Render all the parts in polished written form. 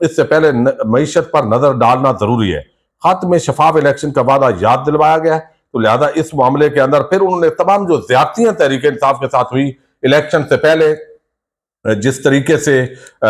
اس سے پہلے معیشت پر نظر ڈالنا ضروری ہے۔ خط میں شفاف الیکشن کا وعدہ یاد دلوایا گیا ہے، تو لہذا اس معاملے کے اندر پھر انہوں نے تمام جو زیادتیاں تحریک انصاف کے ساتھ ہوئی الیکشن سے پہلے، جس طریقے سے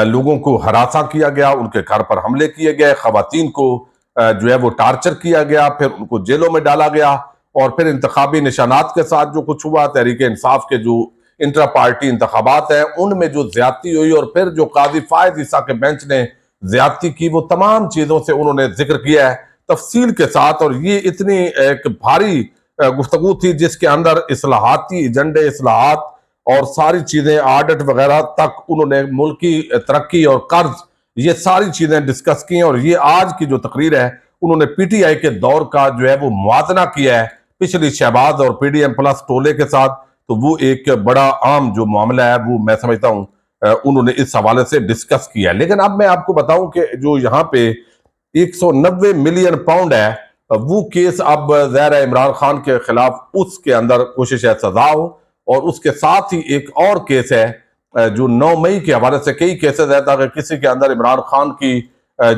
لوگوں کو ہراساں کیا گیا، ان کے گھر پر حملے کیے گئے، خواتین کو جو ہے وہ ٹارچر کیا گیا، پھر ان کو جیلوں میں ڈالا گیا، اور پھر انتخابی نشانات کے ساتھ جو کچھ ہوا، تحریک انصاف کے جو انٹرا پارٹی انتخابات ہیں ان میں جو زیادتی ہوئی، اور پھر جو قاضی فائز عیسیٰ کے بینچ نے زیادتی کی، وہ تمام چیزوں سے انہوں نے ذکر کیا ہے تفصیل کے ساتھ۔ اور یہ اتنی ایک بھاری گفتگو تھی جس کے اندر اصلاحاتی ایجنڈے، اصلاحات اور ساری چیزیں، آڈٹ وغیرہ تک انہوں نے ملکی ترقی اور قرض، یہ ساری چیزیں ڈسکس کی ہیں۔ اور یہ آج کی جو تقریر ہے انہوں نے پی ٹی آئی کے دور کا جو ہے وہ موازنہ کیا ہے پچھلی شہباز اور پی ڈی ایم پلس ٹولے کے ساتھ، تو وہ ایک بڑا عام جو معاملہ ہے وہ میں سمجھتا ہوں انہوں نے اس حوالے سے ڈسکس کیا ہے۔ لیکن اب میں آپ کو بتاؤں کہ جو یہاں پہ 190 ملین پاؤنڈ ہے، وہ کیس اب ظاہر ہے عمران خان کے خلاف اس کے اندر کوشش ہے سزا ہو، اور اس کے ساتھ ہی ایک اور کیس ہے جو 9 مئی کے حوالے سے کئی کیسز ہے، تاکہ کسی کے اندر عمران خان کی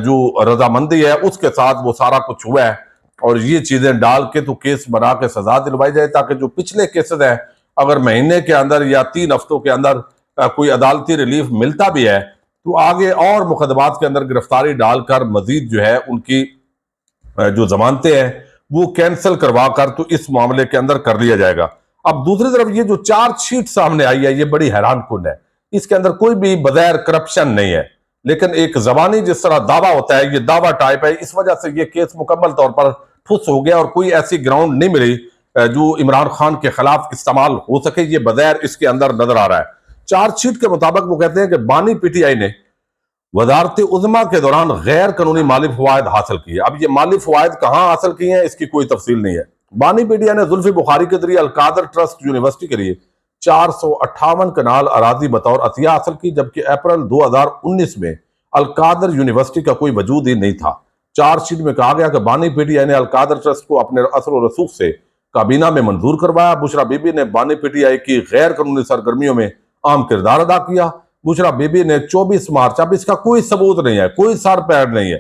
جو رضامندی ہے اس کے ساتھ وہ سارا کچھ ہوا ہے، اور یہ چیزیں ڈال کے تو کیس بنا کے سزا دلوائی جائے، تاکہ جو پچھلے کیسز ہیں اگر مہینے کے اندر یا 3 ہفتوں کے اندر کوئی عدالتی ریلیف ملتا بھی ہے تو آگے اور مقدمات کے اندر گرفتاری ڈال کر مزید جو ہے ان کی جو ضمانتیں ہیں وہ کینسل کروا کر تو اس معاملے کے اندر کر لیا جائے گا۔ اب دوسری طرف یہ جو چارج شیٹ سامنے آئی ہے یہ بڑی حیران کن ہے، اس کے اندر کوئی بھی بغیر کرپشن نہیں ہے، لیکن ایک زبانی جس طرح دعویٰ ہوتا ہے یہ دعویٰ ٹائپ ہے، اس وجہ سے یہ کیس مکمل طور پر ٹھس ہو گیا، اور کوئی ایسی گراؤنڈ نہیں ملی جو عمران خان کے خلاف استعمال ہو سکے، یہ بغیر اس کے اندر نظر آ رہا ہے۔ چارج شیٹ کے مطابق وہ کہتے ہیں کہ بانی پی ٹی آئی نے وزارت عظمیٰ کے دوران غیر قانونی مالی فوائد حاصل کیے۔ اب یہ مالی فوائد کہاں حاصل کیے ہیں اس کی کوئی تفصیل نہیں ہے۔ بانی پی ٹی آئی نے زلفی بخاری کے ذریعے القادر ٹرسٹ یونیورسٹی کے لیے 458 کنال اراضی بطور عطیہ حاصل کی، جبکہ اپریل 2019 میں القادر یونیورسٹی کا کوئی وجود ہی نہیں تھا۔ چارج شیٹ میں کہا گیا کہ بانی پی ٹی آئی نے القادر ٹرسٹ کو اپنے اثر و رسوخ سے کابینہ میں منظور کروایا۔ بشرا بی بی نے بانی پی ٹی آئی کی غیر قانونی سرگرمیوں میں اہم کردار ادا کیا۔ بشرا بی بی نے 24 مارچ، اب اس کا کوئی ثبوت نہیں ہے، کوئی سر پیر نہیں ہے،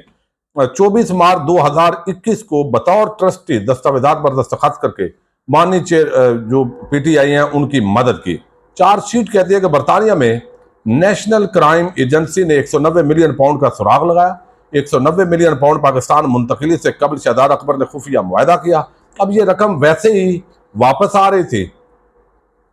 24 مارچ 2021 کو بطور ٹرسٹی دستاویزات پر دستخط کر کے بانی جو پی ٹی آئی ہیں ان کی مدد کی۔ چارج شیٹ کہتی ہے کہ برطانیہ میں نیشنل کرائم ایجنسی نے 190 ملین پاؤنڈ کا سراغ لگایا۔ 190 ملین پاؤنڈ پاکستان منتقلی سے قبل شہزاد اکبر نے خفیہ معاہدہ کیا۔ اب یہ رقم ویسے ہی واپس آ رہی تھی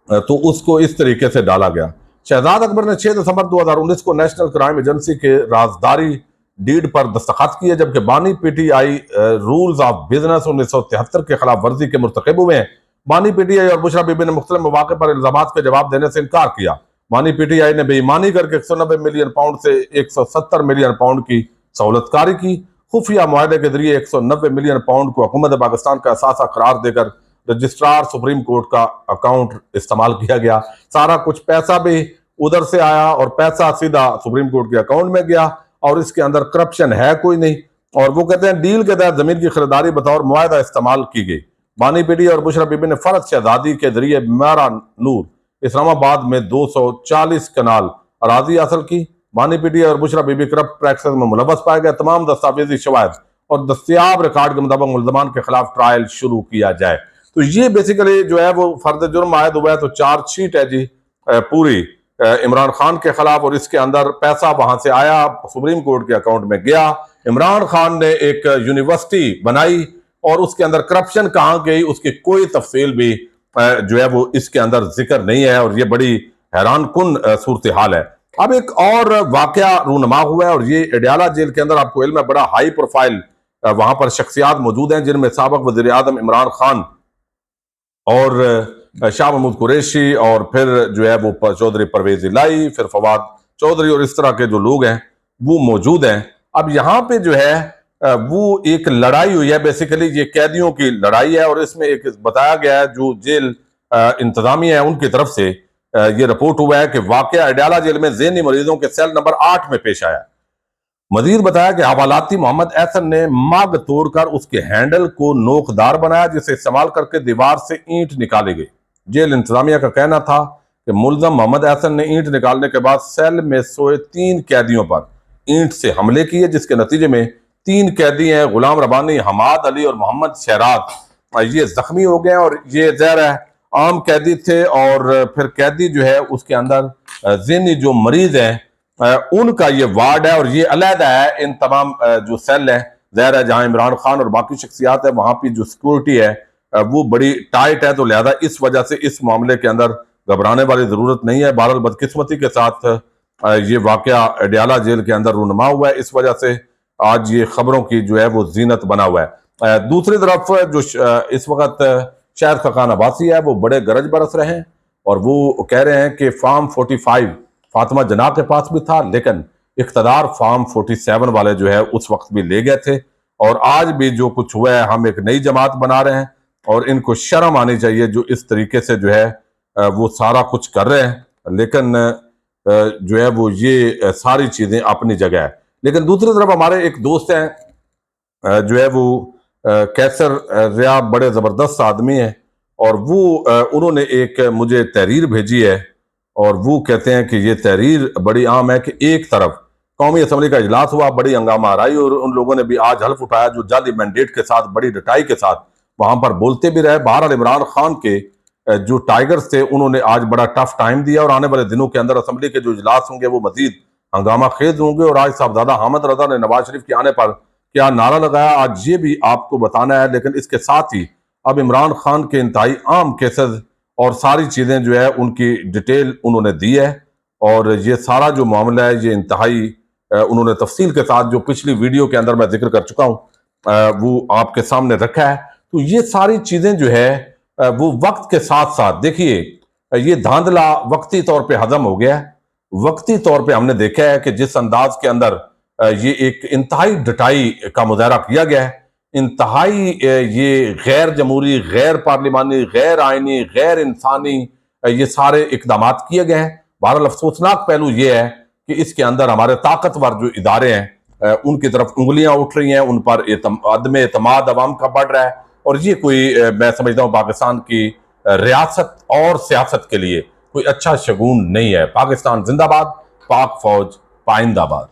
تو اس کو اس طریقے سے ڈالا گیا۔ شہزاد اکبر نے 6 دسمبر 2019 کو نیشنل کرائم ایجنسی کے رازداری ڈیڈ پر دستخط کیے، جبکہ بانی P T I rules of business 1973 کے خلاف ورزی کے مرتکب ہوئے ہیں۔ بانی پی ٹی آئی اور بشرا بی بی نے مختلف مواقع پر الزامات کے جواب دینے سے انکار کیا۔ بانی پی ٹی آئی نے بے ایمانی کر کے 190 ملین پاؤنڈ سے 170 ملین پاؤنڈ کی سہولت کاری کی۔ خفیہ معاہدے کے ذریعے 190 ملین پاؤنڈ کو حکومت پاکستان کا اثاثہ قرار دے کر رجسٹرار سپریم کورٹ کا اکاؤنٹ استعمال کیا گیا۔ سارا کچھ پیسہ بھی ادھر سے آیا اور پیسہ سیدھا سپریم کورٹ کے اکاؤنٹ میں گیا، اور اس کے اندر کرپشن ہے کوئی نہیں۔ اور وہ کہتے ہیں ڈیل کے تحت زمین کی خریداری بطور معاہدہ استعمال کی گئی۔ بانی پی ٹی اور بشرا بی بی نے فرد شہزادی کے ذریعے میرا نور اسلام آباد میں 240 کنال اراضی حاصل کی۔ بانی پی ٹی اور بشرا بی بی کرپٹ پریکٹسز میں ملوث پائے گئے۔ تمام دستاویزی شواہد اور دستیاب ریکارڈ کے مطابق ملزمان کے خلاف ٹرائل شروع کیا جائے۔ تو یہ بیسیکلی جو ہے وہ فرد جرم عائد ہوا ہے۔ تو چارج شیٹ ہے جی پوری عمران خان کے خلاف، اور اس کے اندر پیسہ وہاں سے آیا، سپریم کورٹ کے اکاؤنٹ میں گیا۔ عمران خان نے ایک یونیورسٹی بنائی اور اس کے اندر کرپشن کہاں گئی اس کی کوئی تفصیل بھی جو ہے وہ اس کے اندر ذکر نہیں ہے، اور یہ بڑی حیران کن صورتحال ہے۔ اب ایک اور واقعہ رونما ہوا ہے، اور یہ اڈیالہ جیل کے اندر آپ کو علم ہے بڑا ہائی پروفائل وہاں پر شخصیات موجود ہیں، جن میں سابق وزیر اعظم عمران خان اور شاہ محمود قریشی، اور پھر جو ہے وہ چودھری پرویز الہی، پھر فواد چودھری، اور اس طرح کے جو لوگ ہیں وہ موجود ہیں۔ اب یہاں پہ جو ہے وہ ایک لڑائی ہوئی ہے، بیسیکلی یہ قیدیوں کی لڑائی ہے، اور اس میں ایک بتایا گیا ہے جو جیل انتظامیہ ہے ان کی طرف سے یہ رپورٹ ہوا ہے کہ واقعہ اڈیالہ جیل میں ذہنی مریضوں کے سیل نمبر 8 میں پیش آیا۔ مزید بتایا کہ حوالاتی محمد احسن نے مگ توڑ کر اس کے ہینڈل کو نوکدار بنایا، جسے استعمال کر کے دیوار سے اینٹ نکالی گئی۔ جیل انتظامیہ کا کہنا تھا کہ ملزم محمد احسن نے اینٹ نکالنے کے بعد سیل میں سوئے 3 قیدیوں پر اینٹ سے حملے کیے، جس کے نتیجے میں 3 قیدی ہیں، غلام ربانی، حماد علی اور محمد شہراد، یہ زخمی ہو گئے ہیں۔ اور یہ ظاہر ہے عام قیدی تھے، اور پھر قیدی جو ہے اس کے اندر ذہنی جو مریض ہیں ان کا یہ وارڈ ہے، اور یہ علیحدہ ہے۔ ان تمام جو سیل ہیں، ظاہر ہے جہاں عمران خان اور باقی شخصیات ہیں وہاں پہ جو سیکورٹی ہے وہ بڑی ٹائٹ ہے، تو لہذا اس وجہ سے اس معاملے کے اندر گھبرانے والی ضرورت نہیں ہے۔ بہرحال بدقسمتی کے ساتھ یہ واقعہ اڈیالہ جیل کے اندر رونما ہوا ہے، اس وجہ سے آج یہ خبروں کی جو ہے وہ زینت بنا ہوا ہے۔ دوسری طرف جو اس وقت شہر خاقان عباسی ہے وہ بڑے گرج برس رہے ہیں، اور وہ کہہ رہے ہیں کہ فارم 45 فاطمہ جناح کے پاس بھی تھا، لیکن اقتدار فارم 47 والے جو ہے اس وقت بھی لے گئے تھے، اور آج بھی جو کچھ ہوا ہے ہم ایک نئی جماعت بنا رہے ہیں، اور ان کو شرم آنی چاہیے جو اس طریقے سے جو ہے وہ سارا کچھ کر رہے ہیں، لیکن جو ہے وہ یہ ساری چیزیں اپنی جگہ ہے۔ لیکن دوسری طرف ہمارے ایک دوست ہیں جو ہے وہ کیسر ضیاء، بڑے زبردست آدمی ہیں، اور وہ انہوں نے ایک مجھے تحریر بھیجی ہے، اور وہ کہتے ہیں کہ یہ تحریر بڑی عام ہے کہ ایک طرف قومی اسمبلی کا اجلاس ہوا، بڑی ہنگامہ آرائی، اور ان لوگوں نے بھی آج حلف اٹھایا جو جعلی مینڈیٹ کے ساتھ بڑی ڈٹائی کے ساتھ وہاں پر بولتے بھی رہے۔ بہرحال عمران خان کے جو ٹائیگرز تھے انہوں نے آج بڑا ٹف ٹائم دیا، اور آنے والے دنوں کے اندر اسمبلی کے جو اجلاس ہوں گے وہ مزید ہنگامہ خیز ہوں گے۔ اور آج صاحبزادہ حامد رضا نے نواز شریف کے آنے پر کیا نعرہ لگایا، آج یہ بھی آپ کو بتانا ہے۔ لیکن اس کے ساتھ ہی اب عمران خان کے انتہائی عام کیسز اور ساری چیزیں جو ہے ان کی ڈیٹیل انہوں نے دی ہے، اور یہ سارا جو معاملہ ہے یہ انتہائی انہوں نے تفصیل کے ساتھ جو پچھلی ویڈیو کے اندر میں ذکر کر چکا ہوں وہ آپ کے سامنے رکھا ہے۔ تو یہ ساری چیزیں جو ہے وہ وقت کے ساتھ ساتھ دیکھیے، یہ دھاندلا وقتی طور پہ ہضم ہو گیا ہے۔ وقتی طور پہ ہم نے دیکھا ہے کہ جس انداز کے اندر یہ ایک انتہائی ڈٹائی کا مظاہرہ کیا گیا ہے، انتہائی یہ غیر جمہوری، غیر پارلیمانی، غیر آئینی، غیر انسانی یہ سارے اقدامات کیے گئے ہیں۔ بہرحال افسوسناک پہلو یہ ہے کہ اس کے اندر ہمارے طاقتور جو ادارے ہیں ان کی طرف انگلیاں اٹھ رہی ہیں، ان پر عدم اعتماد عوام کا بڑھ رہا ہے، اور یہ کوئی میں سمجھتا ہوں پاکستان کی ریاست اور سیاست کے لیے کوئی اچھا شگون نہیں ہے۔ پاکستان زندہ باد، پاک فوج پائندہ باد۔